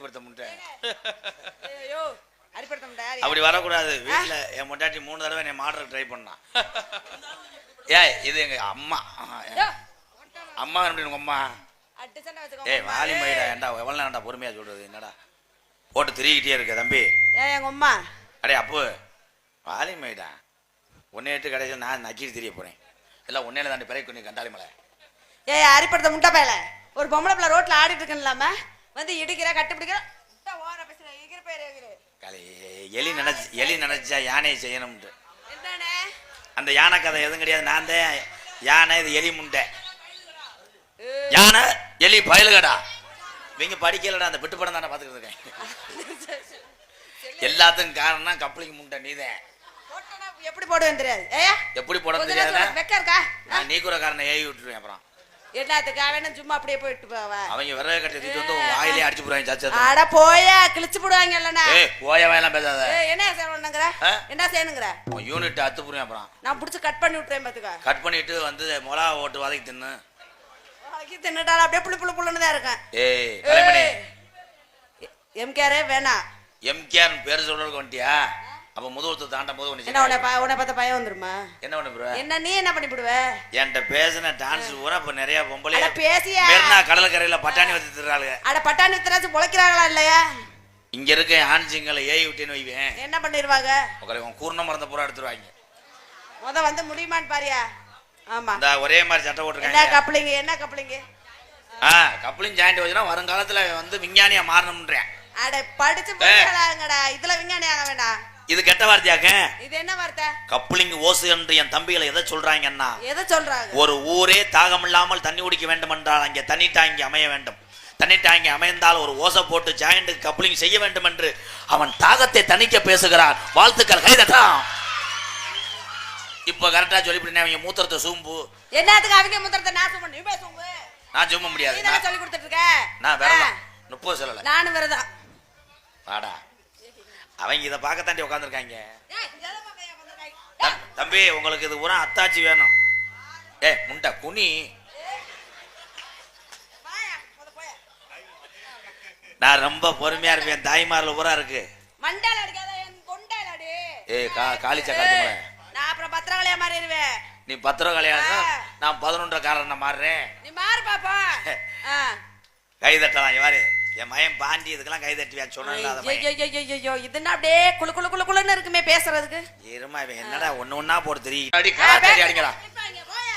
அடிப்படுத்த முட்டை அப்படி வரக்கூடாது. வீட்டுல என் முட்டாட்டி 3 தடவை என்னை மாடுற ட்ரை பண்ணான். இது எங்க அம்மா அம்மா உங்க அம்மா. வாலி மயிடா ஏண்டா எவ்வளவு நேரம்டா பொறுமையா சொல்றது, என்னடா போட்டு திரிகிட்டே இருக்க தம்பி. எங்க அம்மா அடே அப்பு வாலி மயிடா உன்னை எட்டு கடைசியில் நான் நக்கிட்டு தெரிய போறேன். எல்லாம் உன்னையில தாண்டி பிறகு கொஞ்சம் கண்டாளி மலை. அரிப்படுத்த முட்டை பேல ஒரு பொம்பளை பிள்ளை ரோட்ல ஆடிட்டு இருக்கலாம வந்து இடிக்கிற கட்டுப்பிடிக்கிற எலி நினைச்சா யானையை செய்யணும்ட்டு. அந்த யானை கதை எதுவும் கிடையாது. நான் தான் யானை, இது எலி முண்டை. யானை எலி பயலுகடா. இவங்க படிக்கலடா, அந்த விட்டு படம் தானே பாத்துக்கிட்டு இருக்கேன். எல்லாத்துக்கும் காரணம் கப்ளிங் முண்டை நீதான். எப்படி போடுவேன் தெரியாது. எப்படி போட தெரியாது. நீ கூட காரணம் ஏவி விட்டுருவேன். அப்புறம் எல்லாத்துக்காக வேணும் சும்மா அப்படியே போயிட்டு போவ. அவங்க விறகு கட்டி வந்து வாயிலே அடிச்சு போடுவாங்க. சச்சா அட போயா கிழிச்சு போடுவாங்க இல்லனா. போயா வேணாம் பேசாத. என்ன செய்யணும்ங்கற என்ன செய்யணுங்கற யூனிட் அத்து புரியும். அப்புறம் நான் புடிச்சு கட் பண்ணி விட்டுறேன் பாத்துக்க. கட் பண்ணிட்டு வந்து மொளகா ஓட்டு வதக்கி தின்னு. வதக்கி தின்னுட்டால அப்படியே புளு புளுன்னு தான் இருக்கேன். கலைமணி எம்கேர் வேணாம். எம்கேர் பேர் சொல்றதுக்கு வந்துட்டியா? அப்ப முதுகுத்து தாண்ட போது என்ன உன்னை பார்த்த பயம் வந்துருமா? என்ன பண்ண ப்ரோ? என்ன நீ என்ன பண்ணி போடுவ? என்கிட்ட பேசின டான்ஸ் பூரா இப்ப நிறைய பொம்பளை பேசியா மெரினா கடற்கரையில பட்டாணி வச்சு திர்றாளுங்க. அட பட்டாணி வித்தராச்சு பொழைக்கிறாங்களா இல்லையா? இங்க இருக்க ஆன்சிங்களை ஏய் விட்டுன்னு வைவேன். என்ன பண்ணிடுவாங்க? உங்க கூர்ண மறந்த பூரா எடுத்துருவாங்க. வந்து முடியுமான்னு பாரியா? ஆமா இந்த ஒரே மாதிரி சட்டை போட்டுருக்காங்க. என்ன கப்ளிங் என்ன கப்ளிங்? கப்ளிங் ஜாயிண்ட் வச்சுனா வருங்காலத்துல வந்து விஞ்ஞானியா மாறணும்ன்றேன். அட படிச்சு போறாங்கடா. இதுல விஞ்ஞானி ஆக வேண்டாம். இது கெட்ட வார்த்தையாக்க. இது என்ன வார்த்தை? கப்ளிங் ஓசு என்று என் தம்பிகளை எதை சொல்றாங்கன்னா, எதை சொல்றாங்க? ஒரு ஊரே தாகம் இல்லாமல் தண்ணி குடிக்க வேண்டும் என்றால் அங்கே தண்ணி டாங்கி அமைய வேண்டும். தண்ணி டாங்கி அமைந்தால் ஒரு ஓசை போட்டு ஜாயிண்ட் கப்ளிங் செய்ய வேண்டும் என்று அவன் தாகத்தை தணிக்க பேசுகிறான். வாழ்த்துக்கள், கைதட்டா. இப்ப கரெக்டா சொல்லிவிட்டேன். அவங்க மூத்திரத்தை சூம்பு. என்னத்துக்கு அவங்க மூத்திரத்தை நான் சூம்பு? நீ போய் சூம்பு. நான் சூம்ப முடியாது. நான் சொல்லி கொடுத்துட்டு இருக்க. நான் விரதம் 30 சொல்லல. நானும் விரதம். வாடா, அவங்க இதை பார்க்கத்தாண்டி உட்காந்துருக்காங்க. தம்பி உங்களுக்கு இது பூரா அத்தாச்சி வேணும். முண்டை குனி. நான் ரொம்ப பொறுமையா இருப்பேன். தாய்மார்ல பூரா இருக்கு. காலி சக்காத்து. நான் அப்புறம் பத்திரகாளியா மாறிடுவேன். நீ பத்திரகாளியா, நான் 11 காரன் மாறுறேன். நீ மாறு பாப்பா. கை தட்டலாம். யாரு என் மயம் பாண்டி இதுக்கெல்லாம் கை தட்டுவியா? சொன்ன இதுன்னா அப்படியே குளு குளு குளு குளுன்னு இருக்குமே பேசுறதுக்கு. இருமா என்னடா ஒண்ணு போட்டு தெரியும். அடிங்களா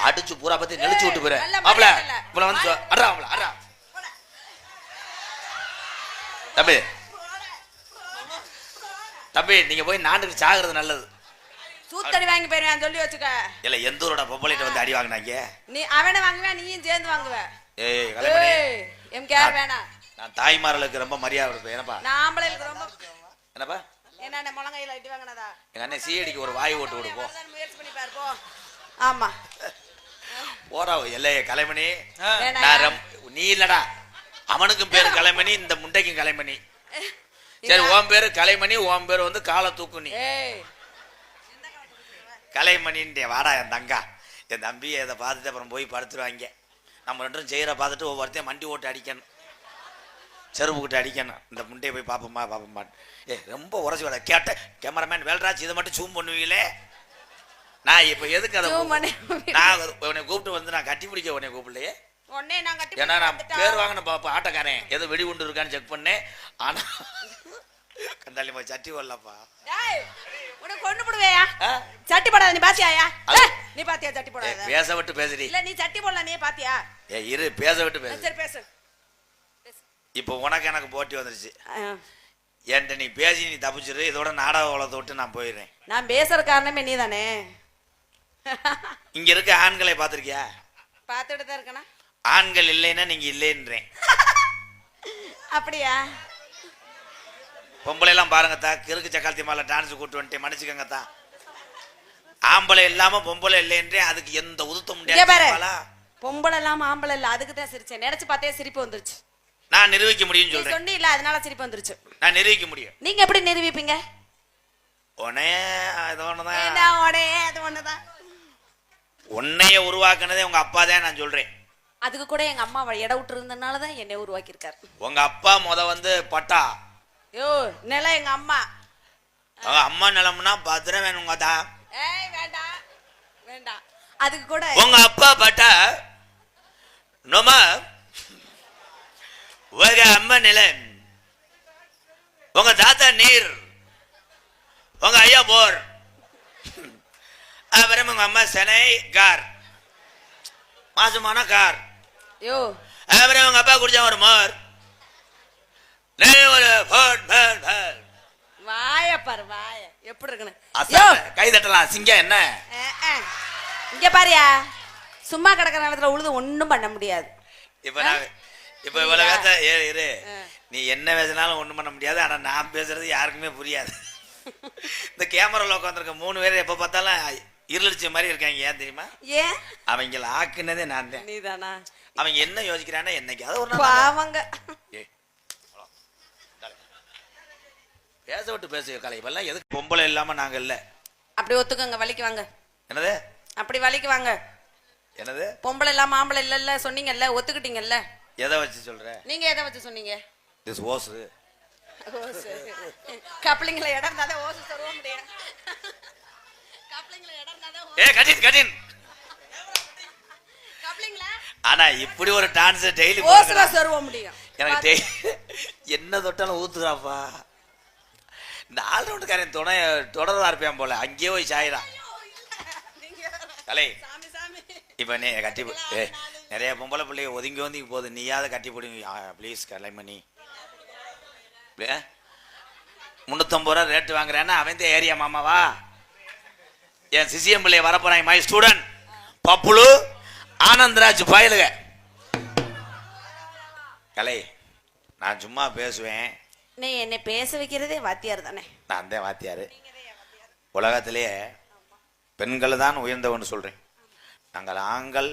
அடிச்சு பூரா பத்தி நெளிச்சு விட்டு போயிரு. மாப்ள இவ்வளவு வந்து அடா மாப்ள அடா. தம்பி தம்பி நீங்க போய் நாட்டுக்கு சாகுறது நல்லது. சூத்தடி வாங்கி போயிருவேன் சொல்லி வச்சுக்க. இல்ல எந்த ஊரோட பொம்பளைட்ட வந்து அடி வாங்கினாங்க? நீ அவனை வாங்குவேன், நீயும் சேர்ந்து வாங்குவ. எம்கேஆர் வேணாம். நான் தாய்மார்களுக்கு ரொம்ப மரியாதை கொடுப்பேன். என்னப்பா நான் ஆம்பளைகளுக்கு ரொம்ப. என்னப்பா என்ன முழங்கையில அடி வாங்கினதா? எங்க அண்ணன் சிஐடிக்கு ஒரு வாய் ஓட்டு கொடுப்போம். முயற்சி பண்ணி பாரு போ. ஆமா போடா. இல்லையே கலைமணி, நீ இல்லடா. அவனுக்கும் பேரு கலைமணி, இந்த முண்டைக்கும் கலைமணி. சரி உன் பேரு கலைமணி, உன் பேரு வந்து காலை தூக்கு. நீ கலைமணின்ட்டே. வாடா என் தங்கா. என் தம்பி இதை பார்த்துட்டு அப்புறம் போய் படுத்துருவாங்க. நம்ம 2 பேரும் செய்கிற பார்த்துட்டு ஒவ்வொருத்தையும் மண்டி ஓட்டு அடிக்கணும், செருப்பு கிட்ட அடிக்கணும். இந்த முண்டையை போய் பார்ப்போமா. ரொம்ப உரசி வேலை கேட்ட கேமராமேன் வேல்ராஜ் இதை மட்டும் ஜூம் பண்ணுவீங்களே. நான் இப்போ எதுக்கு அதை நான் உன்னை கூப்பிட்டு வந்து நான் கட்டி பிடிக்க உன்னை கூப்பிடலையே. ஏன்னா நான் பேர் வாங்கின பாப்பா ஆட்டக்காரன் ஏதோ வெடி உண்டு இருக்கான்னு செக் பண்ணேன். ஆனா கண்டாலி போய் சட்டி வரலப்பா. கொண்டு போடுவேயா சட்டி போடாத. நீ பாத்தியா? நீ பாத்தியா சட்டி போடாத? பேச விட்டு பேசுறீ. இல்ல நீ சட்டி போடல. நீ பாத்தியா? இரு பேச விட்டு பேசு. சரி பேசு. இப்போ உனக்கு எனக்கு போட்டி வந்துருச்சு. என்கிட்ட நீ பேசி நீ தப்பிச்சிரு. இதோட நாடக உலகத்தை விட்டு நான் போயிடுறேன். நான் பேசுற காரணமே நீ தானே. இங்க இருக்க ஆண்களை பாத்திருக்கியா? பாத்துட்டு தான் இருக்கனா. ஆண்கள் இல்லைன்னா நீங்க இல்லைன்றேன். அப்படியா? பொம்பளை எல்லாம் பாருங்கத்தா, கிறுக்கு சக்காலத்தி மேல டான்ஸ் கூட்டு வந்துட்டு மன்னிச்சுக்கங்கத்தா. ஆம்பளை இல்லாம பொம்பளை இல்லைன்றே. அதுக்கு எந்த உதுத்த முடியாது. பொம்பளை இல்லாம ஆம்பளை இல்ல, அதுக்கு தான் சிரிச்சேன். நினைச்சு பார்த்தே சிரிப்பு வந்துருச்சு. நான் நிரூபிக்க முடியும் சொல்றேன். சொன்னி இல்ல, அதனால சிரிப்பு வந்துருச்சு. நான் நிரூபிக்க முடியும். நீங்க எப்படி நிரூபிப்பீங்க? உன்னைய உருவாக்குனதே உங்க அப்பா தான் நான் சொல்றேன். அதுக்கு கூட எங்க அம்மா இட விட்டு இருந்தனாலதான் என்னை உருவாக்கியிருக்காரு. உங்க அப்பா வந்து பட்டா யோ நிலம் எங்க அம்மா. அம்மா நிலம்னா பத்திரம் வேணுங்க தான். ஏய் வேண்டாம் வேண்டாம். அதுக்கு கூட உங்க அப்பா பட்டா நோமா உங்க அம்மா நிலம், உங்க தாத்தா நீர், உங்க ஐயா போர், அப்புறம் உங்க அம்மா சென்னை கார் மாசமான கார். யோ அப்புறம் உங்க அப்பா குடிச்சா ஒரு மோர் ஒரு வாய பாரு வாய எப்படி இருக்குன்னு கை தட்டலாம். சிங்கம் என்ன இங்க பாரியா, சும்மா கிடக்கிற நேரத்துல உழுது ஒண்ணும் பண்ண முடியாது. இப்ப இவ்வளவு இரு, நீ என்ன பேசினாலும் ஒண்ணும் பண்ண முடியாது. ஆனா நான் பேசுறது யாருக்குமே புரியாது. இந்த கேமரால உட்காந்துருக்க 3 பேர் எப்ப பார்த்தாலும் இருளிச்ச மாதிரி இருக்காங்க. ஏன் தெரியுமா? ஏன் அவங்கள ஆக்குனதே நான் தான். நீதானா? அவங்க என்ன யோசிக்கிறான்னா என்னைக்காவது ஒரு பாவங்க பேச விட்டு பேசுக கலை. இப்பெல்லாம் எதுக்கு பொம்பளை இல்லாம நாங்க இல்ல. அப்படி ஒத்துக்கங்க, வலிக்கு வாங்க. என்னது? அப்படி வலிக்கு வாங்க. என்னது? பொம்பளை இல்லாம ஆம்பளை இல்ல சொன்னீங்கல்ல, ஒத்துக்கிட்டீங்கல்ல. எதை வச்சு சொல்ற? நீங்க எதை வச்சு சொன்னீங்க? திஸ் ஓசு கப்ளிங்ல இடம் இருந்தாதான் ஓசு சொல்ல முடியும். கப்ளிங்ல இடம் இருந்தாதான் ஏ கட்டின் கட்டின். கப்ளிங்ல ஆனா இப்படி ஒரு டான்ஸ் டெய்லி ஓசுல சொல்ல முடியும். எனக்கு என்ன தொட்டாலும் ஊத்துறாப்பா. இந்த ஆல்ரவுண்டுக்காரன் தொடர்றா இருப்பேன் போல. அங்கேயே போய் சாயிடான் கலை. இப்ப நீ கட்டி நிறைய பொம்பளை பிள்ளைங்க ஒதுங்கி போகுது. நீயாவது கட்டி போடுங்க ப்ளீஸ் கலைமணி. 350 ரூபா ரேட்டு வாங்குறேன்னா அவன் தான் ஏரியா மாமாவா? என் சிசிஎம் பிள்ளைய வரப்போறாங்க. மை ஸ்டூடெண்ட் பப்புலு ஆனந்தராஜ் பயலுக. கலை நான் சும்மா பேசுவேன். நீ என்னை பேச வைக்கிறதே வாத்தியார் தானே? நான் தான் வாத்தியாரு. உலகத்திலேயே பெண்கள் தான் உயர்ந்தவன்னு சொல்றேன். நாங்கள் ஆண்கள்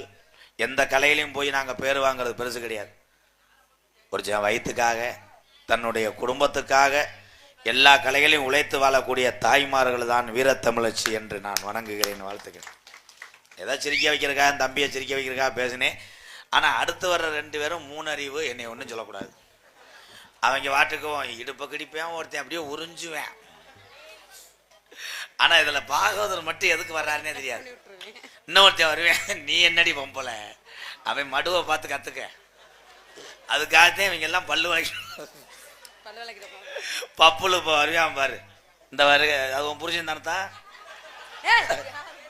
எந்த கலையிலையும் போய் நாங்கள் பேர் வாங்கிறது பெருசு கிடையாது. ஒரு வயிற்றுக்காக தன்னுடைய குடும்பத்துக்காக எல்லா கலைகளையும் உழைத்து வாழக்கூடிய தாய்மார்கள் தான் வீரத்தமிழச்சி என்று நான் வணங்குகிறேன், வாழ்த்துக்கிறேன். ஏதாவது சிரிக்க வைக்கிறக்கா, தம்பியை சிரிக்க வைக்கிறக்கா பேசினேன். ஆனால் அடுத்து வர்ற 2 பேரும் 3 அறிவு என்னை ஒன்றும் சொல்லக்கூடாது. அவங்க வாட்டுக்கும் இடுப்பை கிடிப்பேன், ஒருத்தன் அப்படியே உறிஞ்சுவேன். ஆனா இதுல பாகவதர் மட்டும் எதுக்கு வர்றாருன்னே தெரியாது. இன்னொருத்தன் வருவேன், நீ என்னடி பொம்பல, அவன் மடுவை பார்த்து கத்துக்க. அதுக்காகத்தான் இவங்க எல்லாம் பல்லு பப்புல இப்ப வருவான் பாரு. இந்த வருக அது உன் புருஷன் தானத்தா?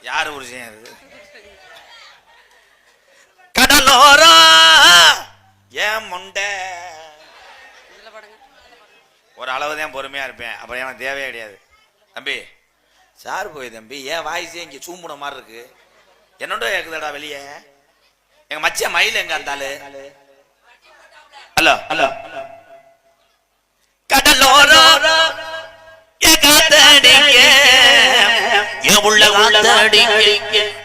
யாரு புருஷன் அது? கடலோரா ஏன் முண்டை. ஒரு அளவுதான் பொறுமையா இருப்பேன், அப்புறம் எனக்கு தேவையே கிடையாது. தம்பி சார் போய் தம்பி, ஏன் வாய்ஸே இங்க சூம்புன மாதிரி இருக்கு, என்னோட கேக்குதாடா வெளியே? எங்க மச்ச மயில் எங்க இருந்தாலு? Hello hello. கடலோரா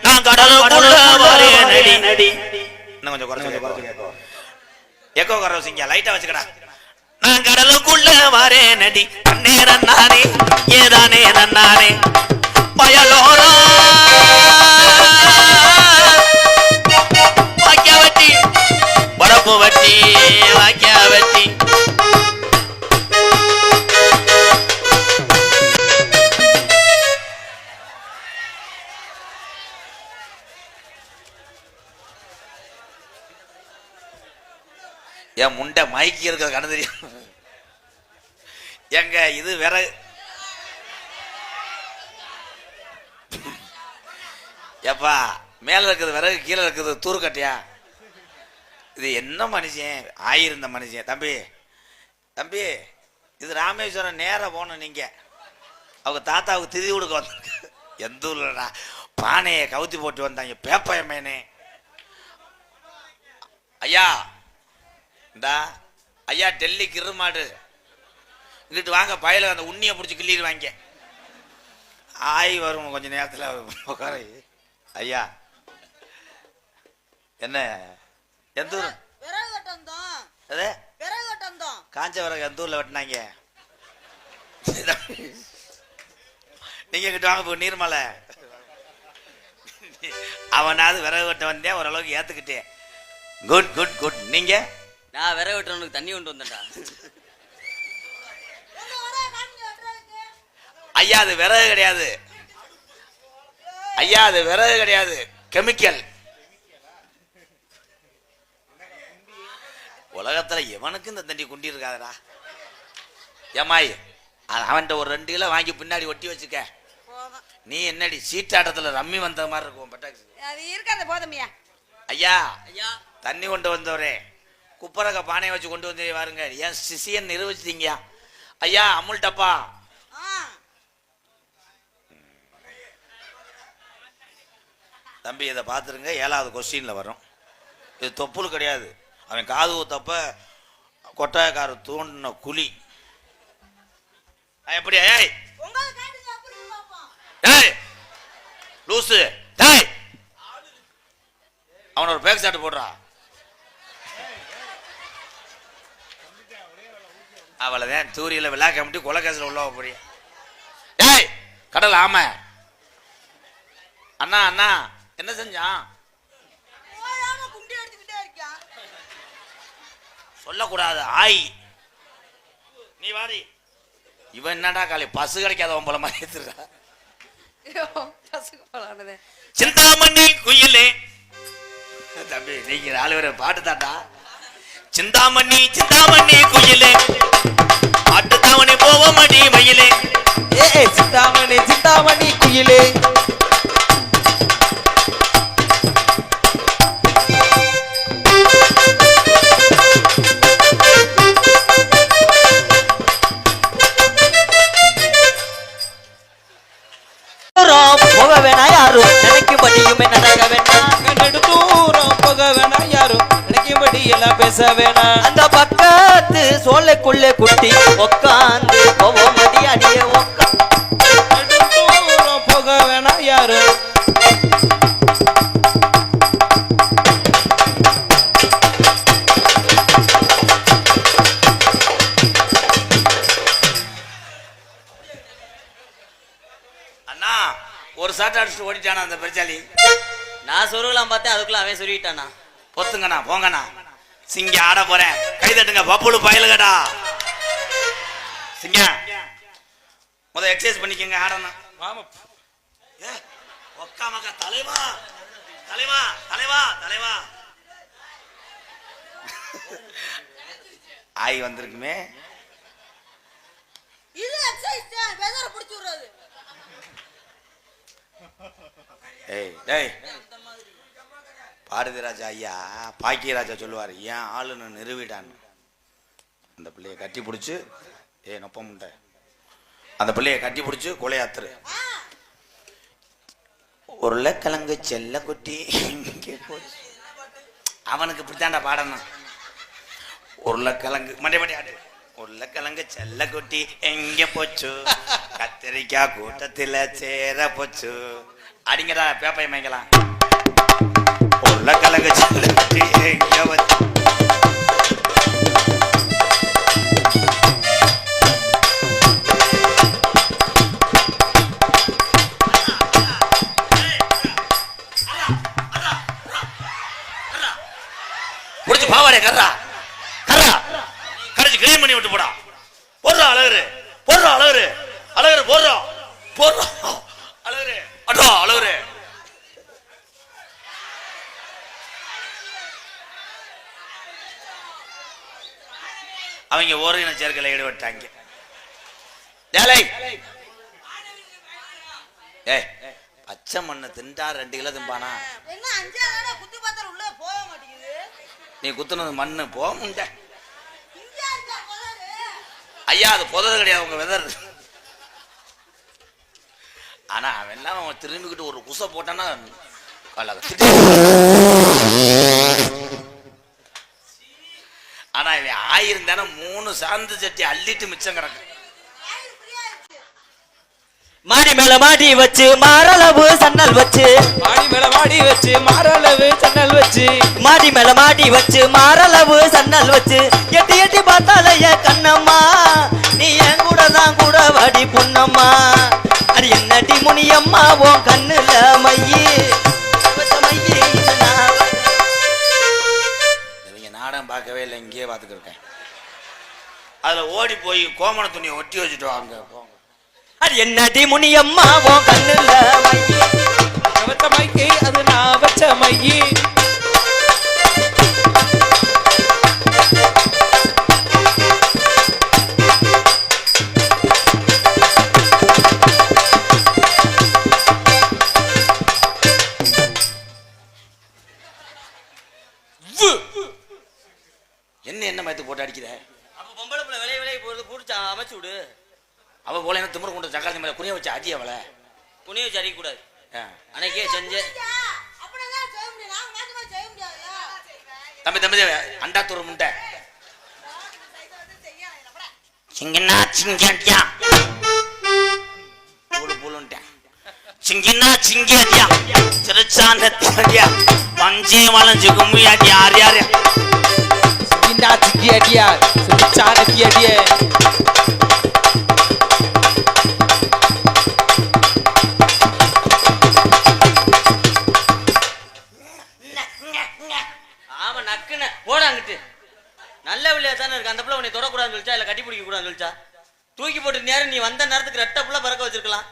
நான் கடலுக்குள்ள வரேன் நடி. இன்னும் கொஞ்சம் குறைச்சு எக்கோ கரோசிங்க லைட்டா வச்சுக்கடா. நான் கடலுக்குள்ள வரேன் நடி, நேரம் நானே ஏதானே நன்னானே பயலோரா வாக்கியா வட்டி பரப்பு வட்டி வாக்கியா வட்டி. என் முண்டை மைக்கி இருக்கிற கண்ணு தெரியும். எங்க இது வேற எப்பா மேல இருக்குது விறகு, கீழே இருக்குது தூருக்கட்டையா? இது என்ன மனுஷன் ஆயிருந்த மனுஷன். தம்பி தம்பி இது ராமேஸ்வரம் நேரம் போகணும். நீங்க அவங்க தாத்தாவுக்கு திதி கொடுக்க வந்தாங்க. எந்த ஊர்லடா பானையை கவுத்தி போட்டு வந்தாங்க பேப்பயமேனே. ஐயா இந்தா ஐயா டெல்லி கிருமாடு இங்கிட்டு வாங்க, பயல அந்த உண்ணியை பிடிச்சி கிள்ளிடுவாங்க. ஆய் வரும் கொஞ்ச நேரத்தில் உட்கார. ஐயா என்ன எந்த ஊர்? காஞ்ச விறகு எந்த ஊர்ல வெட்டினாங்க? நீங்க கிட்ட வாங்க போ நீர்மலை. அவனாவது விறகு வெட்ட வந்தேன், ஓரளவுக்கு ஏத்துக்கிட்டேன். Good good good. நீங்க? நான் விறகு வெட்டுறவனுக்கு தண்ணி கொண்டு வந்தேன்டா. ஐயா அது விறகு கிடையாது ஐயா, அது விறகு கிடையாது, கெமிக்கல். உலகத்துல எவனுக்கு இந்த தண்டி குண்டி இருக்காதடா. ஏமாய் அவன்கிட்ட ஒரு 2 கிலோ வாங்கி பின்னாடி ஒட்டி வச்சுக்க. நீ என்னடி சீட்டாட்டத்துல ரம்மி வந்த மாதிரி இருக்கும் பட்டாக்கு. அது இருக்காத போதுமையா. ஐயா ஐயா தண்ணி கொண்டு வந்தவரே, குப்பரக்க பானையை வச்சு கொண்டு வந்து பாருங்க. ஏன் சிசியன் நிரூபிச்சிட்டீங்க ஐயா. அமுல் டப்பா. தம்பி இதை பார்த்துருங்க, 7வது கொஸ்டின்ல வரும். இது தொப்புள் கிடையாது. அவன் காது ஊத்தப்ப கொட்டாயக்கார தூண்டின குழி. எப்படி? ஏய் ஏய் லூசு, டேய் அவன ஒரு பேக் ஷாட் போடுறா. அவ்வளவுதான். தூரியில விழா கமிட்டி கொலை கேஸ்ல உள்ள போறிய. ஏய் கடல் ஆம அண்ணா அண்ணா என்ன செஞ்சான் சொல்லக்கூடாது. ஆய் நீ வாடி. இவன் என்னடா காலை பசு கிடைக்காதவன் போல மாதிரி எடுத்துறா. சிந்தாமணி குயிலே. தம்பி நீங்க 4 பேர் பாட்டு தாண்டா. சிந்தாமணி சிந்தாமணி குயிலே, பாட்டு தாவணி போவமடி மயிலே. ஏ சிந்தாமணி சிந்தாமணி குயிலே. போக வேணா யாரும் நினைக்கும்படியுமே நடக்க வேணாம். தூரம் போக வேணா யாரும் நினைக்கும்படி எல்லாம் பேச வேணாம். அந்த பக்கத்து சோலைக்குள்ளே குட்டி உக்காந்து போவோமடி அடியே உக்கா. தூரம் போக வேணா யாரும். அண்ணா ஒரு சாட்டை அடிச்சுட்டு ஓடிட்டானா அந்த பெருச்சாலி. நான் சொருகலாம் பார்த்தேன், அதுக்குள்ள அவன் சொல்லிட்டானா. பொத்துங்கண்ணா போங்கண்ணா, சிங்க ஆட போறேன். கை தட்டுங்க பப்புளு பயலுகடா. சிங்க முத எக்ஸசைஸ் பண்ணிக்கங்க, ஆடணும். ஒக்கா மக்கா தலைவா தலைவா தலைவா தலைவா. ஆய் வந்திருக்குமே. இது எக்ஸசைஸ் தான், வெதர புடிச்சு விடுறது. ஏய் டேய் பாரதி ராஜா ஐயா பாக்கியராஜா சொல்லுவார், ஏன் ஆளுன்னு நிறுவிட்டான்னு. அந்த பிள்ளைய கட்டி பிடிச்சி நொப்ப முண்டை அந்த பிள்ளைய கட்டி பிடிச்சி கொலையாத்துரு. உருளைக்கிழங்கு செல்ல குட்டி அவனுக்கு இப்படித்தாண்டா பாடணும். உருளைக்கிழங்கு மண்டே மண்டே ஆடு. உருளைக்கிழங்கு செல்ல குட்டி எங்க போச்சு, கத்திரிக்காய் கூட்டத்தில் சேர போச்சு. அடிங்கடா பேப்பையை மேய்க்கலாம். உருளைக்கிழங்கு செல்ல குட்டி எங்க போச்சு. முடிச்சு பாவாடே கர்றா கர்றா கரைச்சு கிளீன் பண்ணி விட்டு போடா. போடுறா அழகரு, போடுறா அழகரு, அழகரு போடுறா போடுறா அழகரு, அடா அழகரு. அவங்க ஓரின சேர்க்கையில் ஈடுபட்டாங்க. ஏய் பச்சை மண்ணு தின்டா 2 கிலோ திம்பானா? என்ன 5 ஆளா குத்தி பார்த்தா உள்ள போக மாட்டேங்குது. நீ குத்துனது மண்ணு போக முண்ட. ஐயா அது புதர் கிடையாது, உங்க வெதர். ஆனா அவன் எல்லாம் அவன் திரும்பிக்கிட்டு ஒரு குசை போட்டானா ஆனா இவன் ஆயிருந்தானே 3 சாந்து சட்டி அள்ளிட்டு மிச்சம் கிடக்கு. மாடி மேல மாடி வச்சு மாரளவு சன்னல் வச்சு, மாடி மேல மாடி வச்சு மாரளவு சன்னல் வச்சு, மாடி மேல மாடி வச்சு மாரளவு சன்னல் வச்சு, எட்டி எட்டி பார்த்தாலைய கண்ணம்மா, நீ என் கூட தான் கூட வாடி பொன்னம்மா. அது என்னடி முனியம்மா உன் கண்ணுல மையி மையி. தேவையில்லை, இங்கேயே பார்த்துக்கிருக்கேன். அதில் ஓடி போய் கோமண துணியை ஒட்டி வச்சுட்டு வாங்க போங்க. அது என்னடி முனியம்மா உன் கண்ணுல மையி வச்ச மைக்கு அது நான் வச்ச மையி. என்ன மயத்து போட்டு அடிக்கிற? அப்ப பொம்பளை பிள்ளை விலை போறது புடிச்சு அமைச்சு விடு. அவ போல என்ன திமிரு கொண்டு சக்கரத்தி மேல குனிய வச்சு அடி அவளை. குனிய வச்சு அடிக்க கூடாது. அன்னைக்கே செஞ்சு தம்பி தம்பி அண்டா தூர முண்டை சிங்கனா சிங்கடியா பூடு பூலுன்ட்டேன். சிங்கினா சிங்கடியா சிறுச்சாந்தடியா பஞ்சே வளைஞ்சு கும்மியாடி யார் யார் சிங்கினா சிங்கியடியா சிறுச்சாந்தடியா. ஆமா நக்குன போடாங்கிட்டு. நல்ல விளையா தானே இருக்கு. அந்த பிள்ளை உன்னை தொடக்கூடாதுன்னு சொல்லிச்சா இல்ல கட்டி பிடிக்க கூடாதுன்னு சொல்லிச்சா? தூக்கி போட்டு நேரம் நீ வந்த நேரத்துக்கு ரெட்ட புள்ள பறக்க வச்சிருக்கலாம்.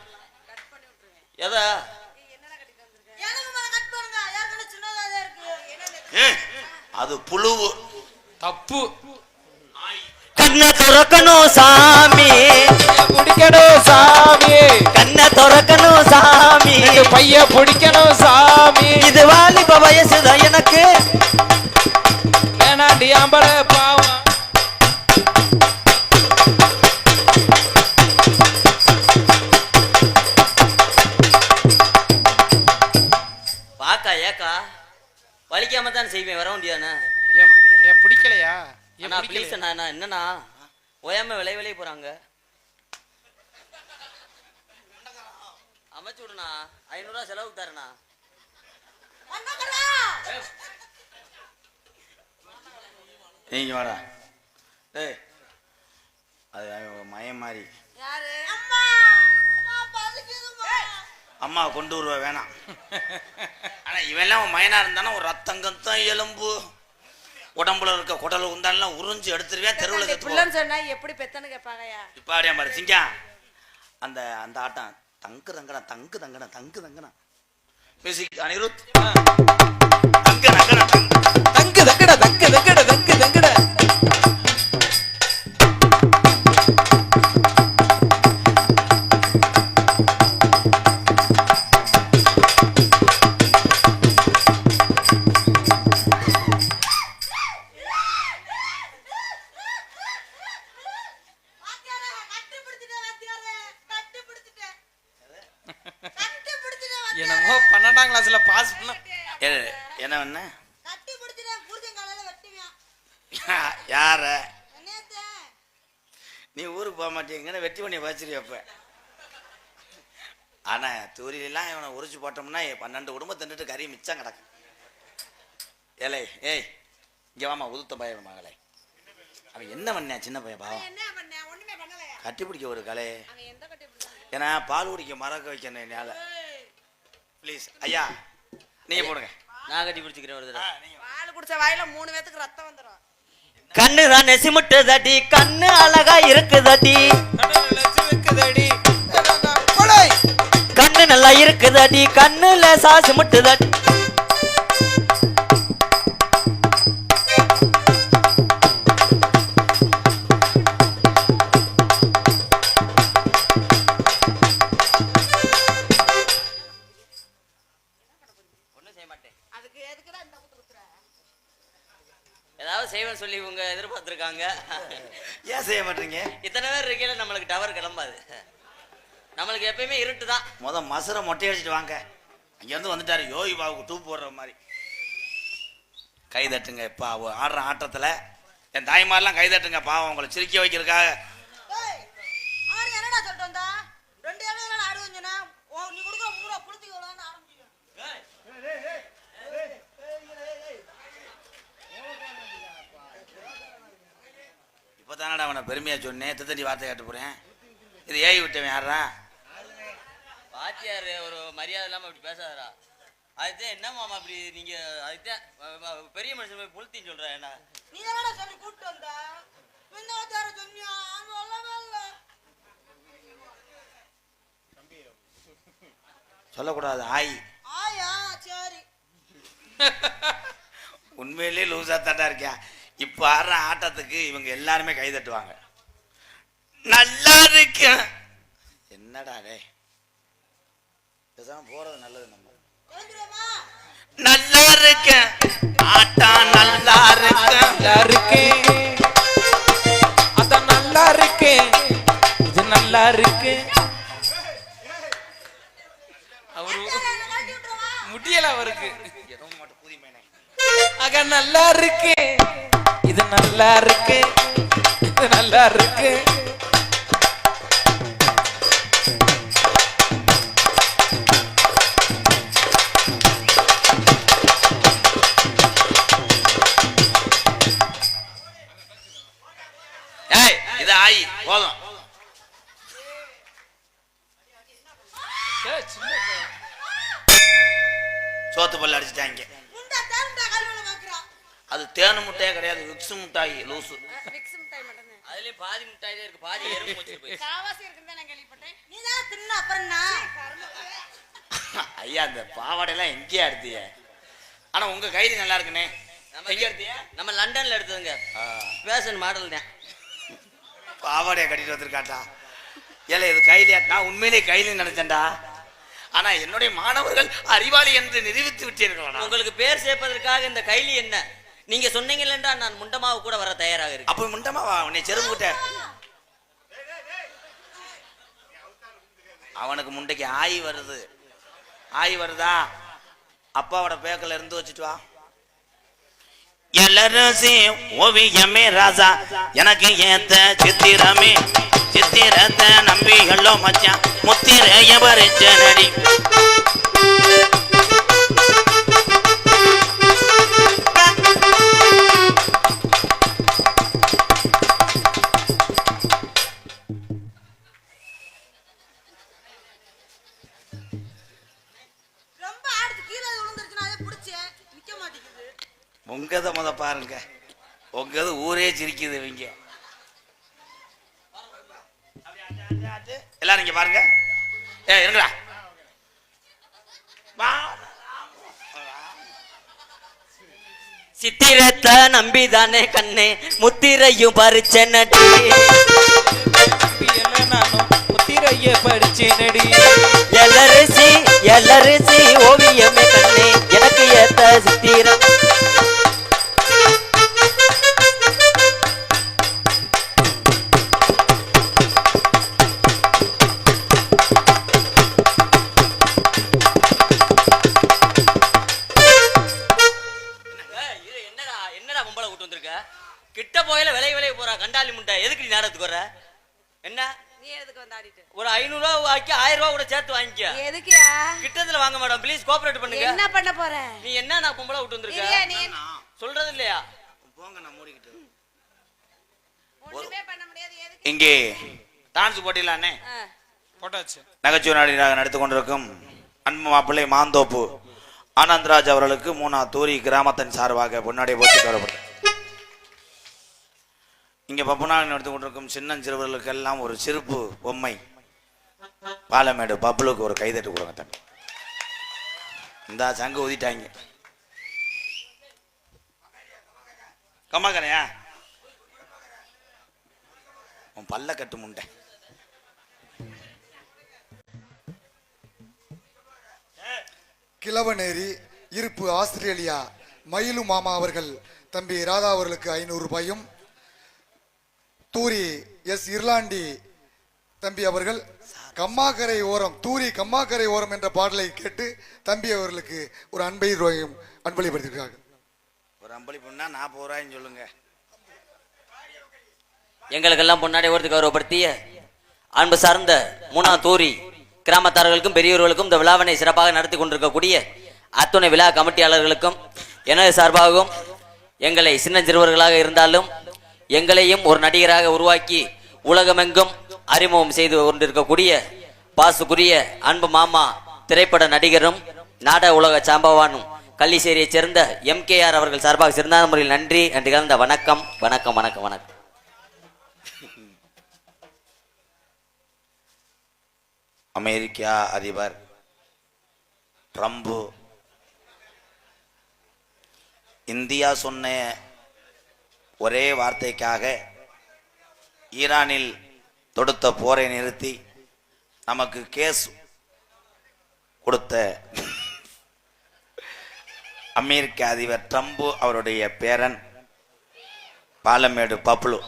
எதா அது புழுவு தப்பு. கண்ணை துறக்கணும் சாமி, பிடிக்கணும் சாமி, கண்ணை துறக்கணும் சாமி, பைய பிடிக்கணும் சாமி. இது வாலிப வயசுதான் எனக்கு. வேணாண்டி ஆம்பள பாவம். பாக்கா ஏக்கா வலிக்காம தான் செய்வேன். வர முடியாதானே? ஏன் பிடிக்கலையா? அண்ணா ப்ளீஸ் அண்ணா. என்னண்ணா ஓயாம விலை போறாங்க. அமைச்சு விடுண்ணா. 500 ரூபா செலவுக்கு தரேண்ணா. நீங்க வாடா. ஏய் அது மயம் மாதிரி அம்மா கொண்டு வருவ வேணாம். ஆனா இவெல்லாம் மயனா இருந்தானா ஒரு ரத்தங்கத்தான் எலும்பு உடம்புல இருக்க குடல் உந்தாலாம் உறிஞ்சு எடுத்துருவேன். தெருவில் பிள்ளைன்னு சொன்னா எப்படி பெத்தன்னு கேட்பாங்கயா? இப்ப அப்படியே பாரு சிங்கா அந்த அந்த ஆட்டம் தங்கு தங்கனா தங்கு தங்கனா தங்கு தங்கனா மியூசிக் அனிருத் தங்கு தங்கனா தங்கு தங்கட தங்கு தங்கட தங்கு தங்கட. என்னமோ 12ஆம் கிளாஸ்ல பாஸ் பண்ண என்ன பண்ண யார நீ ஊருக்கு போக மாட்டேங்கன்னு வெட்டி பண்ணி வச்சிருப்ப. ஆனா தூரிலாம் இவனை உரிச்சு போட்டோம்னா 12 குடும்பம் தின்னுட்டு கறி மிச்சம் கிடக்கு. ஏலே ஏய் இங்க வாமா உதுத்த பையன் மகளே. அவன் என்ன பண்ண சின்ன பையன் பாவம் கட்டி பிடிக்க ஒரு கலை. ஏன்னா பால் குடிக்க மறக்க வைக்கணும் என்னால. ப்ளீஸ் ஐயா நீங்க போடுங்க. நான் கட்டி பிடிச்சிக்கிறேன் ஒரு தடவை. பால் குடிச்ச வாயில 3 பேத்துக்கு ரத்தம் வந்துரும். கண்ணு தான் நெசிமுட்டுதடி, கண்ணு அழகா இருக்குதடி, கண்ணு நல்லா இருக்குதடி, கண்ணுல சாசு முட்டுதடி. ஏதாவது செய்வேன் சொல்லி இவங்க எதிர்பார்த்துருக்காங்க. ஏன் செய்ய மாட்டீங்க? இத்தனை பேர் இருக்கையில நம்மளுக்கு டவர் கிளம்பாது. நம்மளுக்கு எப்பயுமே இருட்டு தான். மசுரை மொட்டை அடிச்சுட்டு வாங்க. அங்கேருந்து வந்துட்டாரு யோகி பாபுக்கு டூப் போடுற மாதிரி. கை தட்டுங்க. இப்போ ஆடுற ஆட்டத்தில் என் தாய்மாரெலாம் கை தட்டுங்க. பாவம் உங்களை சிரிக்க வைக்கிறதுக்காக. என்னடா சொல்லிட்டு வந்தா 2 ஏழை ஆடுவீங்கன்னா நீ கொடுக்குற 3 குளித்துக்கு ஆரம்பிச்சிடும். இப்போ தானடா அவனை பெருமையாக சொன்னேன். தித்தண்டி வார்த்தை கேட்டு போகிறேன். இது ஏவி விட்டவன் யாரா? பாத்தியாரு ஒரு மரியாதை இல்லாம அப்படி பேசாதரா. அதுதான் என்ன மாமா அப்படி நீங்க அதுதான் பெரிய மனுஷன் போய் புளுத்தின்னு சொல்ற. என்ன நீ என்னடா சொல்லி கூட்டி வந்த பின்னாத்தார சொன்னியா சொல்லவே இல்ல சொல்லக்கூடாது ஆய் ஆயா சரி உண்மையிலேயே லூசா தாண்டா இருக்கேன். இப்ப ஆடுற ஆட்டத்துக்கு இவங்க எல்லாருமே கை தட்டுவாங்க. நல்லா இருக்கு. என்னடா டே பேசாம போறது நல்லது. நம்ம நல்லா இருக்கு ஆட்டம் நல்லா இருக்கு நல்லா இருக்கு அதான் நல்லா இருக்கு இது நல்லா இருக்கு. அவரு முடியல அவருக்கு. ஆக நல்லா இருக்கு இது நல்லா இருக்கு இது நல்லா இருக்கு. இது ஆயி போதும். சோத்து பல்ல அடிச்சுட்டாங்க. அது தேனு முட்டையே கிடையாது, விக்ஸ் முட்டாய் லூசு. அதுலயே பாதி முட்டாய் தான் இருக்கு, பாதி எறும்பு வச்சிருக்கு. காவாசி இருக்குன்னு தான் நான் கேள்விப்பட்டேன். நீ தான் தின்ன அப்புறம் நான் ஐயா அந்த பாவாடையெல்லாம் எங்கேயா எடுத்தீங்க? ஆனா உங்க கைது நல்லா இருக்குண்ணே. எங்க எடுத்தீங்க? நம்ம லண்டன்ல எடுத்ததுங்க. ஃபேஷன் மாடல் தான். பாவாடையை கட்டிட்டு வந்திருக்காட்டா. ஏல இது கைலியா? நான் உண்மையிலே கைலி நினைச்சேன்டா. ஆனா என்னுடைய மாணவர்கள் அறிவாளி என்று நிரூபித்து விட்டீர்களா? உங்களுக்கு பேர் சேர்ப்பதற்காக இந்த கைலி என்ன நீங்க சொன்னீங்களா, நான் முண்டமாவு கூட வர தயாராக இருக்கு. அப்ப முண்டமாவா? உன்னை செருப்பு விட்ட அவனுக்கு முண்டைக்கு ஆய் வருது. ஆய் வருதா? அப்பாவோட பேக்கல இருந்து வச்சுட்டு வா. எல்லாரும் ஓவியமே ராசா எனக்கு ஏத்த சித்திரமே சித்திரத்தை நம்பிகளோ மச்சான் முத்திரைய பறிச்ச நடி. ரொம்ப ஆடுது கீழே விழுந்துருச்சுனா அதை பிடிச்சே நிக்க மாட்டேங்குது. உங்கத முத பாருங்க, உங்கது ஊரே சிரிக்குது. இவங்க எல்லாரும் இங்க பாருங்க. இருங்கடா சித்திரத்தை நம்பிதானே கண்ணே முத்திரையும் பறிச்ச நடி. நானும் முத்திரைய படிச்சேனடி. எல்லரிசி எல்லரிசி ஓவியமே கண்ணே எனக்கு ஏத்த சித்திரம். கிட்ட போயில விளைய போறா கண்டாலி முட்டை. எதுக்கு நீ நாடகத்துக்கு வர? என்ன நீ எதுக்கு வந்து ஆடிட்டு? ஒரு 500 ரூபா வாங்கி 1000 ரூபா கூட சேர்த்து வாங்கிக்க. எதுக்குயா? கிட்டத்துல வாங்க மேடம், ப்ளீஸ் கோஆபரேட் பண்ணுங்க. என்ன பண்ண போற? நீ என்ன நான் பொம்பளை விட்டு வந்திருக்க? நீ சொல்றது இல்லையா? போங்க நான் மூடிக்கிட்டு. ஒண்ணுமே பண்ண முடியாது. எதுக்கு? இங்கே டான்ஸ் போட்டிலானே போட்டாச்சு. நகைச்சுவை நடிகராக நடித்துக் கொண்டிருக்கும் அன்பு மாப்பிள்ளை மாந்தோப்பு ஆனந்த்ராஜ் அவர்களுக்கு 3 தூரி கிராமத்தின் சார்பாக பொன்னாடியை போட்டு கவரப்பட்டது. இங்க பப்புனாக நடத்தி கொண்டிருக்கும் சின்ன சிறுவர்களுக்கு எல்லாம் ஒரு சிறப்பு பொம்மை பாலமேடு பப்புலுக்கு ஒரு கைதட்டு கொடுங்க தம்பி. இந்த சங்கு ஊதிட்டாங்க. கம்மாக்கரையா உன் பல்ல கட்டு முண்டை. கிழவநேரி இருப்பு ஆஸ்திரேலியா மயிலு மாமா அவர்கள் தம்பி ராதா அவர்களுக்கு 500 ரூபாயும், தூரி எஸ் இர்லாண்டி தம்பி அவர்கள் கம்மாக்கரை ஓரம் தூரி கம்மாக்கரை ஓரம் என்ற பாடலை கேட்டு தம்பி அவர்களுக்கு ஒரு ரூபாயும் அன்பளிப்படுத்திருக்காங்க. ஒரு அன்பளிப்புன்னா 40 ரூபாய்ன்னு சொல்லுங்க. எங்களுக்கெல்லாம் முன்னாடி ஒருத்தர் கௌரவப்படுத்திய அன்பு சார்ந்த 3 தூரி கிராமத்தார்களுக்கும் பெரியவர்களுக்கும் இந்த விழாவினை சிறப்பாக நடத்தி கொண்டிருக்கக்கூடிய அத்துணை விழா கமிட்டியாளர்களுக்கும் எனது சார்பாகவும் எங்களை சின்ன சிறுவர்களாக இருந்தாலும் எங்களையும் ஒரு நடிகராக உருவாக்கி உலகமெங்கும் அறிமுகம் செய்து கொண்டிருக்கக்கூடிய பாசுக்குரிய அன்பு மாமா திரைப்பட நடிகரும் நாடக உலக சாம்பவானும் கள்ளிச்சேரியைச் சேர்ந்த MKR அவர்கள் சார்பாக சிறந்த முறையில் நன்றி கலந்த வணக்கம் வணக்கம் வணக்கம் வணக்கம். அமெரிக்கா அதிபர் ட்ரம்ப் இந்தியா சொன்ன ஒரே வார்த்தைக்காக ஈரானில் தொடுத்த போரை நிறுத்தி நமக்கு கேஸ் கொடுத்த அமெரிக்க அதிபர் ட்ரம்ப் அவருடைய பேரன் பாலமேடு பப்ளு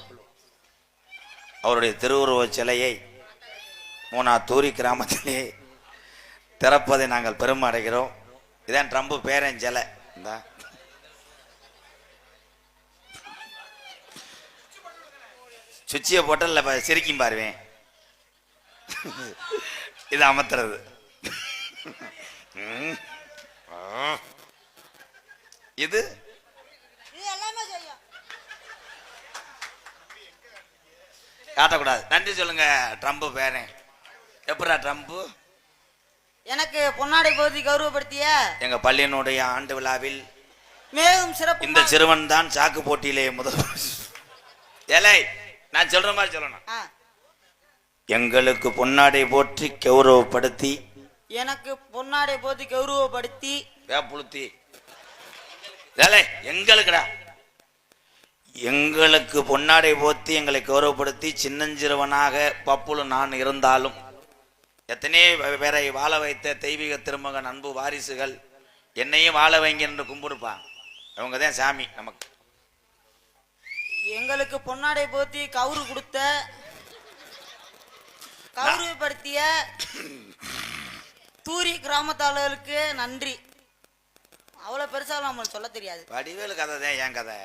அவருடைய திருவுருவச் சிலையை மூணாத்தூரி கிராமத்திலே திறப்பதை நாங்கள் பெருமை அடைகிறோம். இதான் ட்ரம்ப் பேரன் சிலை. இந்த சுவிட்சியை போட்டல சிரிக்கும் பாருவேன். இது அமர்த்துறது. இது காட்டக்கூடாது. நன்றி சொல்லுங்க ட்ரம்ப் பேரன். எப்படா ட்ரம்ப் எனக்கு பொன்னாடை போதி கௌரவப்படுத்திய எங்க பள்ளியினுடைய ஆண்டு விழாவில் மேலும் சிறப்பு இந்த சிறுவன் தான் சாக்கு போட்டியிலே முதல். ஏலை நான் சொல்ற மாதிரி சொல்லணும். எங்களுக்கு பொன்னாடை போற்றி கௌரவப்படுத்தி எனக்கு பொன்னாடை போதி கௌரவப்படுத்தி வேப்புளுத்தி ஏலை எங்களுக்குடா எங்களுக்கு பொன்னாடை போத்தி எங்களை கௌரவப்படுத்தி சின்னஞ்சிறுவனாக பப்புளு நான் இருந்தாலும் எத்தனையோ பேரை வாழ வைத்த தெய்வீக திருமகன் அன்பு வாரிசுகள் என்னையும் வாழ வைங்க என்று கும்பிடுப்பான். அவங்க தான் சாமி நமக்கு. எங்களுக்கு பொன்னாடை போத்தி கௌரு கொடுத்த கௌரவப்படுத்திய தூரி கிராமத்தாளர்களுக்கு நன்றி. அவ்வளவு பெருசா நம்ம சொல்ல தெரியாது. வடிவேலு கதை தான் என் கதை.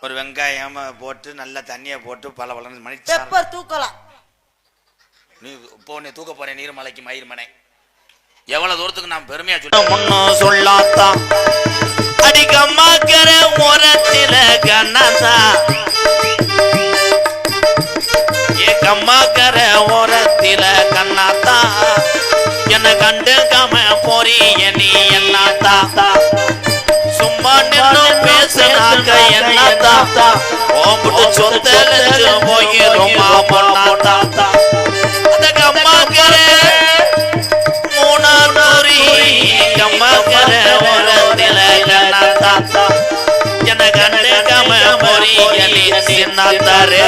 ஒரு வெங்காயம் போட்டு நல்ல தண்ணியை போட்டு பல வளர்ந்து மணி பெப்பர் தூக்கலாம். நீ இப்போ நீ தூக்க போற நீர்மலைக்கு மயிர் மனை எவ்வளவு தூரத்துக்கு நான் பெருமையா சொல்ல சொல்லாத்தான் அடிக்கம்மாக்கிற ஓரத்தில கண்ணாத்தா ஏக்கம்மாக்கிற ஓரத்தில கண்ணாத்தா என்ன கண்டுக்காம போறீ நீ என்னாத்தா சும்மா நின்று பேசுனாக்க என்னத்தா ஓம்புட்டு சொந்த போயிருமா பொண்ணாத்தா அந்த கம்மாக்கர மூணாந்தூரி கம்மாக்கர ஓரத்தில கண்ணாத்தா என்ன கண்டுக்காம போறீ நீ சின்னாத்தா ரே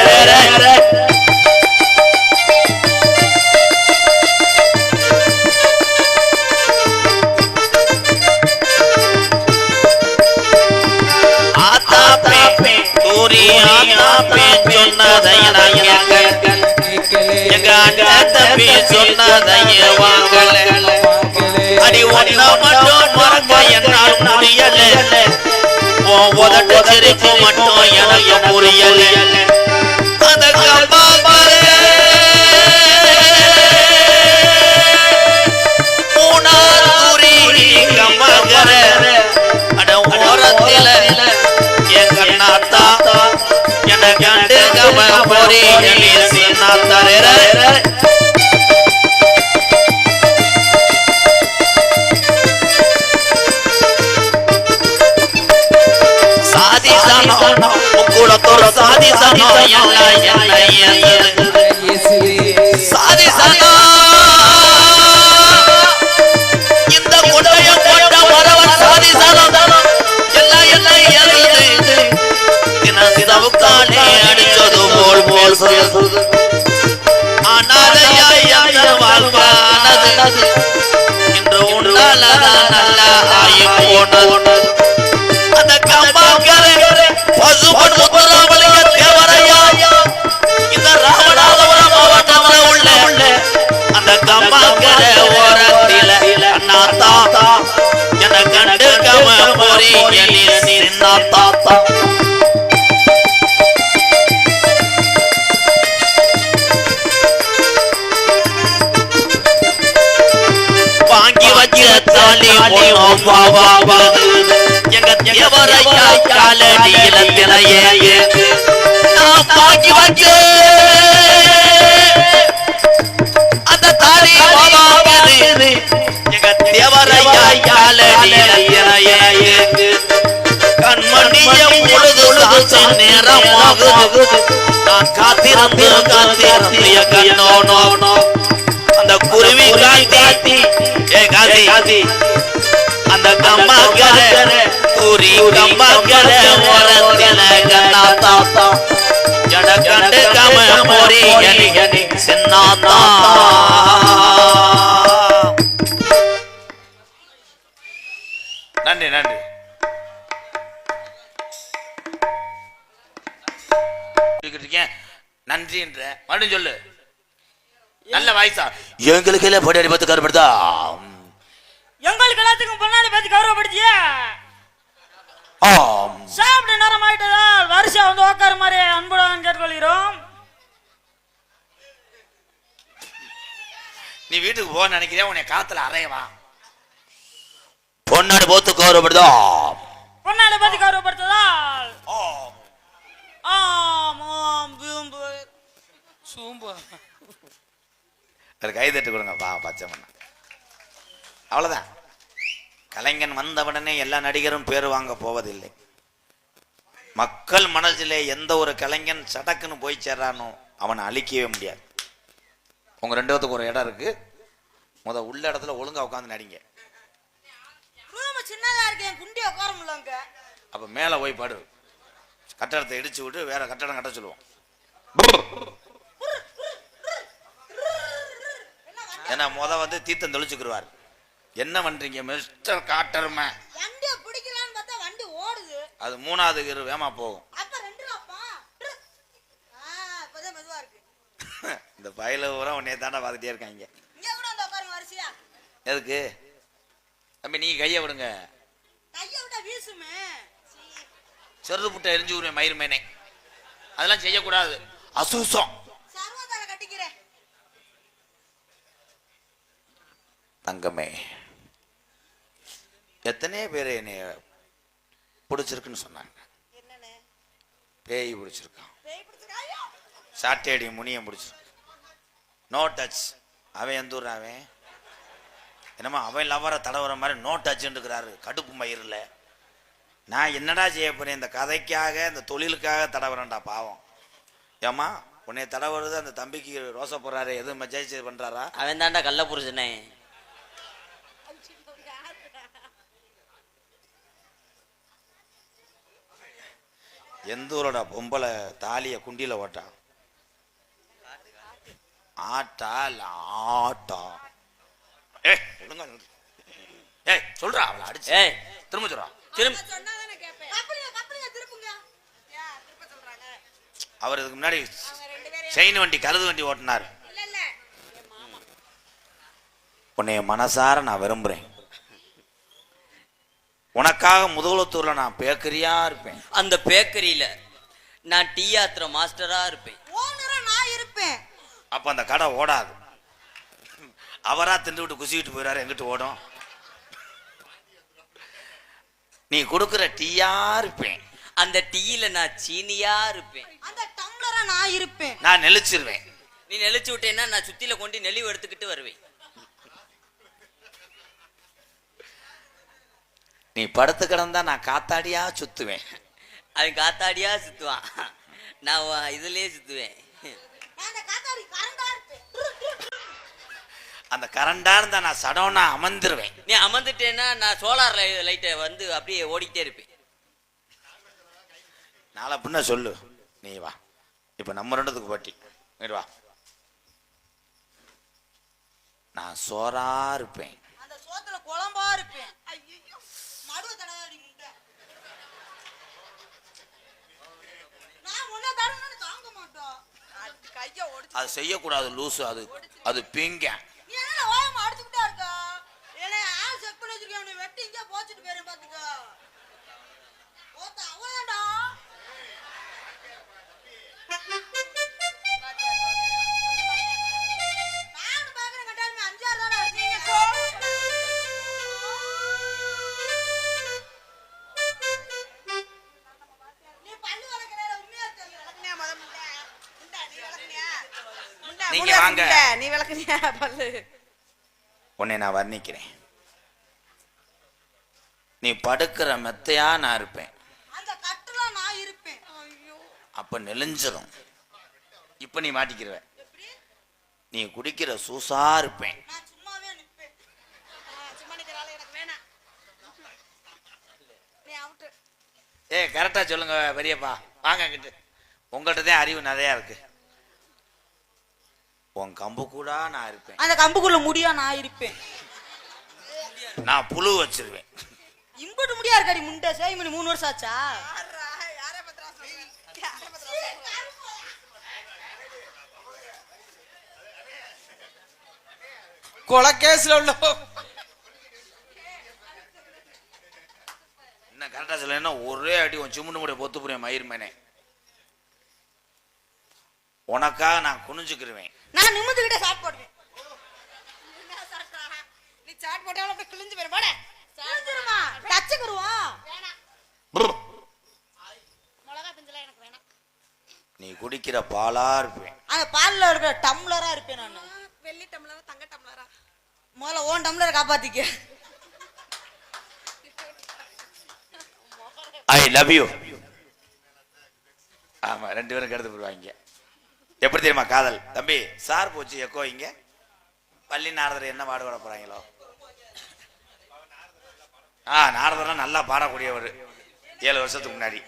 சொன்னதைய வாங்கல அடி ஒன்ன மட்டும் மறக்க என்னால் முடியல உதட்டு சிரிப்பு மட்டும் எனக்கு புரியல அந்த மூணாந்தூரி கம்மகர அட ஓரத்தில என் கண்ணாத்தா எனக்கு கண்டு கம போரி சின்னாத்தாரே முக்குளத்தோட சாதி சனோ சாதி சனோ இந்த கொடைய கொண்ட வரவன் சாதி சனோ எல்லாம் எழுது தினசிதவுக்கானே அடிச்சது போல் போல் அனாதையாய் வாழ்வானது இன்று உண்டாலதான் நல்ல ஆயி போனது அந்த கம்மாக்கரை பசுபன் முத்துராமலிங்க தேவரையா இந்த ராமநாதபுரம் மாவட்டத்தில் உள்ள அந்த கம்மாக்கரை ஓரத்தில அண்ணாத்தா என கண்டு கம போரி சின்னாத்தா வாங்கி வச்ச தாலி எங்க தேவரையா காலடியில திரையே நான் வாங்கி வச்ச அந்த தாலி எங்க தேவரையா காலடியில கண்மணிய பொழுது சாட்சி நேரமாகுது நான் காத்திருந்து என் கண்ணோனோ அந்த குருவி காத்தி ஏ காத்தி அந்த கம்மாக்கர தூரி கம்மாக்கர ஓரத்தில கண்ணாத்தா ஜட கண்டு கம மோரி சின்னாத்தா நன்றி நன்றி நன்றின்ற மறுபடியும் சொல்லு நல்ல வாய்ஸா எங்களுக்கு எல்லாம் போட்டி அடிபத்து கருப்படுதா எங்களுக்கு எல்லாத்துக்கும் பொன்னாடி பார்த்து கௌரவப்படுத்தியா சாப்பிட்ட நேரம் ஆயிட்டதால் வருஷம் வந்து உட்கார மாதிரி அன்புடன் கேட்டுக்கொள்கிறோம். நீ வீட்டுக்கு போக நினைக்கிறேன் உன்னை காத்துல அறையவா பொன்னாடு போத்து கௌரவப்படுதா பொன்னாடி பார்த்து கௌரவப்படுத்ததால் சூம்பா ஒரு கை தட்டு கொடுங்க பா பச்சை மண்ணா அவ்வளவுதான். கலைஞன் வந்தவுடனே எல்லா நடிகரும் பேர் வாங்க போவதில்லை. மக்கள் மனதிலே எந்த ஒரு கலைஞன் சடக்குன்னு போய் சேர்றானோ அவனை அழிக்கவே முடியாது. உங்க ரெண்டு பேத்துக்கு ஒரு இடம் இருக்கு, உள்ள இடத்துல ஒழுங்கா உட்காந்து நடிங்க. சின்னதா இருக்கேன் குண்டி உட்கார முடியலங்க. அப்ப மேல போய் படு, கட்டடத்தை இடிச்சு விட்டு வேற கட்டடம் கட்ட சொல்லுவோம். ஏன்னா வந்து தீர்த்தம் தெளிச்சுக்குருவார். என்ன பண்றீங்க மிஸ்டர் காட்டருமை? வண்டியை பிடிக்கலான்னு பார்த்தா வண்டி ஓடுது. அது மூணாவது கிரு வேமா போகும். அப்ப ரெண்டு ரூபாப்பா. இப்பதான் மெதுவா இருக்கு. இந்த பயில பூரா உன்னைய தாண்டா பார்த்துட்டே இருக்காங்க. இங்க கூட அந்த உட்காருங்க வரிசையா. எதுக்கு தம்பி நீங்க கையை விடுங்க. கையை விட்டா வீசுமே. செருது புட்டை எரிஞ்சு விடுவேன் மயிர் மேனே. அதெல்லாம் செய்யக்கூடாது, அசூசம். சர்வதால கட்டிக்கிறேன். தங்கமே, எத்தனை பேர் என்னைய பிடிச்சிருக்குன்னு சொன்னாங்க. என்னன்னு? பேய் பிடிச்சிருக்கான், பேய் பிடிச்சிருக்காயா? சாட்டேடி முனியம் பிடிச்சிருக்கு. No touch. அவன் எந்த ஊர்? அவன் என்னமா அவன் லவரை தடவுற மாதிரி நோ டச்சுன்னு இருக்கிறாரு கடுப்பு மயிரில். நான் என்னடா செய்ய போறேன்? இந்த கதைக்காக இந்த தொழிலுக்காக தடவுறேன்டா பாவம். ஏமா உன்னை தடவுறது அந்த தம்பிக்கு ரோசை போடுறாரு, எதுவும் மெஜேஜ் பண்றாரா? அவன் தாண்டா கள்ள புருஷனே. எந்த ஊரோட பொம்பளை தாலிய குண்டியில ஓட்டா? ஆட்டா இல்ல ஆட்டா? சொல்றா அவளை அடிச்சு. திரும்ப சொல்றா. திரும்ப சொன்னாதானே கேப்பேன். கப்பலிங்க திருப்புங்க. திருப்ப சொல்றாங்க. அவர் இதுக்கு முன்னாடி செயின் வண்டி கருது வண்டி ஓட்டினார். இல்ல இல்ல உன்னைய மனசார நான் விரும்புறேன். உனக்காக முதுகுளத்தூர்ல நான் பேக்கரியா இருப்பேன். அந்த பேக்கரியில நான் டீ ஆத்துற மாஸ்டரா இருப்பேன். ஓனரா நான் இருப்பேன். அப்ப அந்த கடை ஓடாது. அவரா திண்டு விட்டு குசிக்கிட்டு போயிடாரு, எங்கிட்டு ஓடும்? நீ கொடுக்குற டீயா இருப்பேன். அந்த டீயில நான் சீனியா இருப்பேன். அந்த டம்ளரா நான் இருப்பேன். நான் நெளிச்சிருவேன். நீ நெளிச்சு விட்டேன்னா நான் சுத்தில கொண்டு நெளிவு எடுத்துக்கிட்டு வருவேன். நீ படுத்து கிடந்தா நான் காத்தாடியா சுத்துவேன். அவன் காத்தாடியா சுத்துவான், நான் இதுலயே சுத்துவேன். அந்த காத்தாடி கரண்டா இருப்பேன். அந்த கரண்டா இருந்தா நான் சடோனா அமர்ந்துருவேன். நீ அமர்ந்துட்டேன்னா நான் சோலார் லைட்டை வந்து அப்படியே ஓடிக்கிட்டே இருப்பேன். நாளை பின்ன சொல்லு. நீ வா, இப்ப நம்ம ரெண்டுத்துக்கு போட்டி. வா, நான் சோறா இருப்பேன். அந்த சோத்துல குழம்பா இருப்பேன். ஐயோ நடுவு தடவை முட்டை. நான் முன்ன தடவை தாங்க மாட்டோம். கைய ஓடி அது செய்யக்கூடாது லூசு. அது பீங்க. நீ என்ன ஓயமா அடிச்சுக்கிட்டே இருக்க? ஏன்னா ஆள் செக் பண்ணி வச்சிருக்கேன். நீ வெட்டி இங்கே போச்சிட்டு போயிரு பாத்துக்க. ஓத்த அவளடா. நான் பாக்குறேன் கட்டாயமே 5 6 தான அடிச்சீங்க. நீ பல்லு வளக்கறல உண்மையா சொல்லு. வளக்கனியா முதல்ல. முண்டா நீ வளக்கனியா? முண்டா நீங்க வாங்க. நீ வளக்கனியா பல்லு? உன்னை நான் வர்ணிக்கிறேன். நீ படுக்கிற மெத்தையா நான் இருப்பேன். அந்த கட்டுல நான் இருப்பேன். ஐயோ அப்ப நெளிஞ்சிரும். இப்ப நீ மாட்டிக்கிருவ. நீ குடிக்கிற சூசா இருப்பேன். நான் சும்மாவே நிப்பேன். சும்மா நிக்கிறாளே எனக்கு வேணாம். நீ அவுட். கரெக்டா சொல்லுங்க பெரியப்பா. வாங்க கிட்ட. உங்கள்கிட்ட தான் அறிவு நிறையா இருக்கு. உன் கம்பு கூட நான் இருப்பேன். அந்த கம்புக்குள்ள முடியா நான் இருப்பேன். நான் புழு வச்சிருவேன். இம்புட்டு முடியா இருக்காடி முண்டை சேய் மணி 3 வருஷம் ஆச்சா? கொலகேஸ்ல உள்ள என்ன கரெக்டா சொல்ல ஒரே அடி உன் சிமுண்டு முடைய பொத்து புரியும் மயிர் மேனே. உனக்காக நான் குனிஞ்சுக்கிருவேன். நான் நிமிந்துகிட்டே சாட் போடுவேன். நீ சாட் போட்டாலும் அப்படியே கிழிஞ்சு போயிரும். போடா கிழிஞ்சிருமா டச்சுக்குருவா. மிளகா பிஞ்சல எனக்கு வேணாம். நீ குடிக்கிற பாலா இருப்பேன். அந்த பால்ல இருக்கிற டம்ளரா இருப்பேன் நான். வெள்ளி டம்ளரா தங்க டம்ளரா? முதல்ல ஓன் டம்ளரை காப்பாத்திக்க. I love you. ஆமா 2 பேரும் கெடுத்து போடுவாங்க. எப்படி தெரியுமா காதல்? தம்பி சார் போச்சு எக்கோ இங்க. பள்ளி நாரதர் என்ன பாடுபட போறாங்களோ? நாரதர்லாம் நல்லா பாடக்கூடியவர். 7 வருஷத்துக்கு முன்னாடி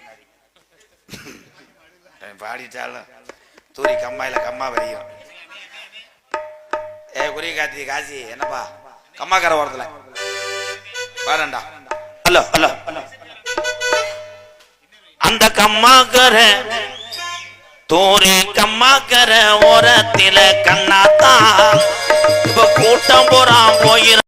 பாடிட்டாலும் தூரி கம்மாயில கம்மா வரையும். குறி காத்தி காசி என்னப்பா கம்மாக்கார ஓரத்துல பாருண்டா. ஹலோ ஹலோ அந்த கம்மாக்கர தூரி கம்மாக்கர ஓரத்தில கண்ணாத்தான் இப்ப கூட்டம் போறான் போயிரு.